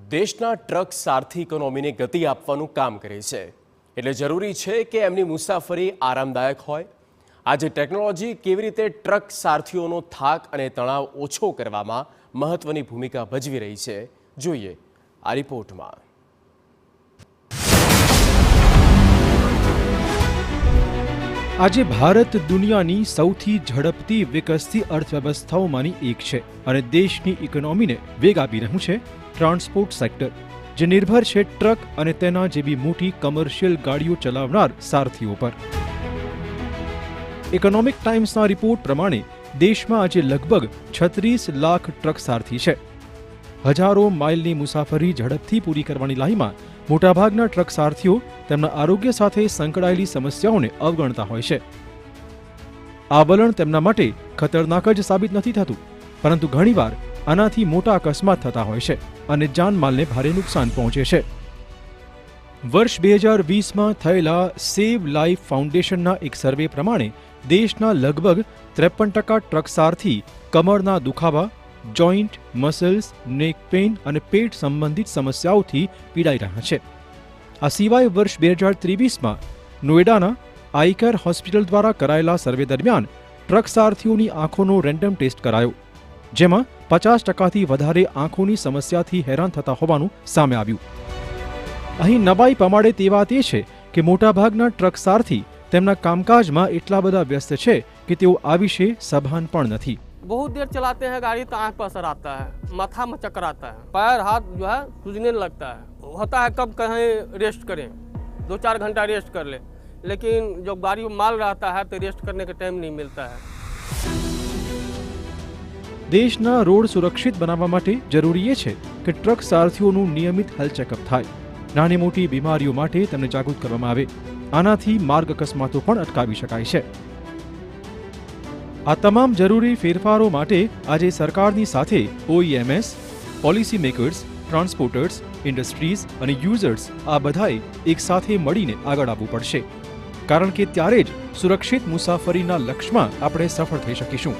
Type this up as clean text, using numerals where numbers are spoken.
દેશના ટ્રક સારથી ઇકોનોમીને ગતિ આપવાનું કામ કરે છે, એટલે જરૂરી છે કે એમની મુસાફરી આરામદાયક હોય। આજે ટેકનોલોજી કેવી રીતે ટ્રક સારથીઓનો થાક અને તણાવ ઓછો કરવામાં મહત્વની ભૂમિકા ભજવી રહી છે, જોઈએ આ રિપોર્ટમાં। આજે ભારત દુનિયાની સૌથી ઝડપથી વિકસતી અર્થવ્યવસ્થાઓમાંની એક છે અને દેશની ઇકોનોમીને વેગ આપી રહ્યું છે ટ્રાન્સપોર્ટ સેક્ટર, જે નિર્ભર છે ટ્રક અને તેના જેવી મોટી કમર્શિયલ ગાડીઓ ચલાવનાર સારથીઓ પર। ઇકોનોમિક ટાઈમ્સના રિપોર્ટ પ્રમાણે દેશમાં આજે લગભગ 36 લાખ ટ્રક સારથી છે। હજારો માઇલની મુસાફરી ઝડપથી પૂરી કરવાની લાહીમાં મોટાભાગના ટ્રક સારથીઓ તેમના આરોગ્ય સાથે સંકળાયેલી સમસ્યાઓને અવગણતા હોય છે। આ વલણ તેમના માટે ખતરનાક જ સાબિત નથી થતું, પરંતુ ઘણીવાર આનાથી મોટા અકસ્માત થતા હોય છે અને જાનમાલને ભારે નુકસાન પહોંચે છે। વર્ષ 2020માં થયેલા સેવ લાઈફ ફાઉન્ડેશનના એક સર્વે પ્રમાણે દેશના લગભગ 53% ટ્રક સારથી કમરના દુખાવા, જોઈન્ટ, મસલ્સ, નેક પેઇન અને પેટ સંબંધિત સમસ્યાઓથી પીડાઈ રહ્યા છે। આ સિવાય વર્ષ 2023માં નોઈડાના આઈકેર હોસ્પિટલ દ્વારા કરાયેલા સર્વે દરમિયાન ટ્રક સારથીઓની આંખોનો રેન્ડમ ટેસ્ટ કરાયો, જેમાં 50%થી વધારે આંખોની સમસ્યાથી હેરાન થતા હોવાનું સામે આવ્યું। અહીં નવાઈ પમાડે તે વાત એ છે કે મોટાભાગના ટ્રક સારથી તેમના કામકાજમાં એટલા બધા વ્યસ્ત છે કે તેઓ આ વિશે સભાન પણ નથી। बहुत देर चलाते हैं गाड़ी तो आंख पर असर आता है, माथा में चक्कर आता है, पैर हाथ जो है सूजने लगता है। होता है कब कहीं रेस्ट करें, 2-4 घंटा रेस्ट कर ले, लेकिन जब गाड़ी में माल रहता है तो रेस्ट करने का टाइम नहीं मिलता है। દેશના રોડ સુરક્ષિત બનાવવા માટે જરૂરી એ છે કે ટ્રક સારથીઓનું નિયમિત હેલ્થ ચેકઅપ થાય, નાની મોટી બીમારીઓ માટે તેમને જાગૃત કરવામાં આવે। આનાથી માર્ગ અકસ્માતો પણ અટકાવી શકાય છે। આ તમામ જરૂરી ફેરફારો માટે આજે સરકારની સાથે OEMs, પોલિસી મેકર્સ, ટ્રાન્સપોર્ટર્સ, ઇન્ડસ્ટ્રીઝ અને યુઝર્સ આ બધાએ એક સાથે મળીને આગળ આવવું પડશે, કારણ કે ત્યારે જ સુરક્ષિત મુસાફરીના લક્ષ્યમાં આપણે સફળ થઈ શકીશું।